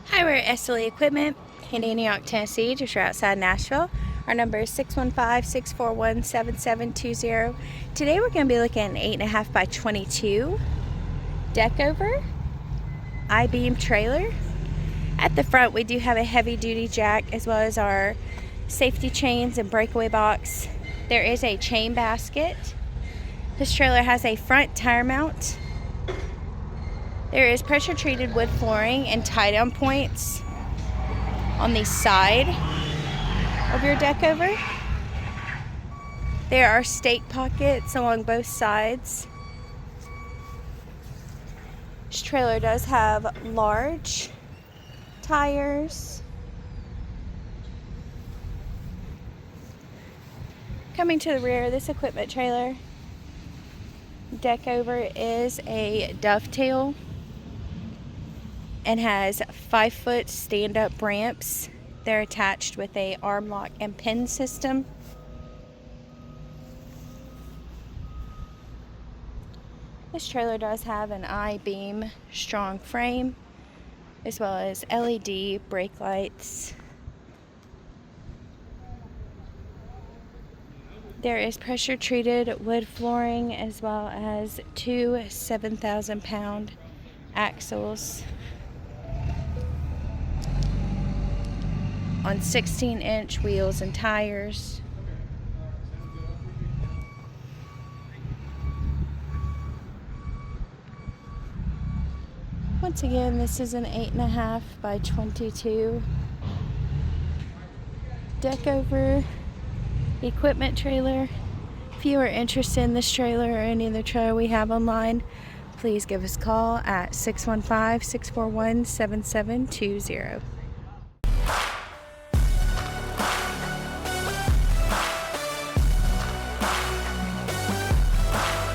Hi, we're at SLE Equipment in Antioch, Tennessee, just right outside Nashville. Our number is 615-641-7720. Today we're going to be looking at an 8.5 by 22 Deckover I-beam trailer. At the front we do have a heavy duty jack as well as our safety chains and breakaway box. There is a chain basket. This trailer has a front tire mount. There is pressure treated wood flooring and tie down points on the side of your Deckover. There are stake pockets along both sides. This trailer does have large tires. Coming to the rear of this equipment trailer, Deckover is a dovetail and has 5-foot stand-up ramps. They're attached with a arm lock and pin system. This trailer does have an I-beam strong frame as well as LED brake lights. There is pressure treated wood flooring as well as two 7,000-pound axles on 16-inch wheels and tires. Once again, this is an 8.5 by 22 Deckover equipment trailer. If you are interested in this trailer or any other trailer we have online, please give us a call at 615-641-7720.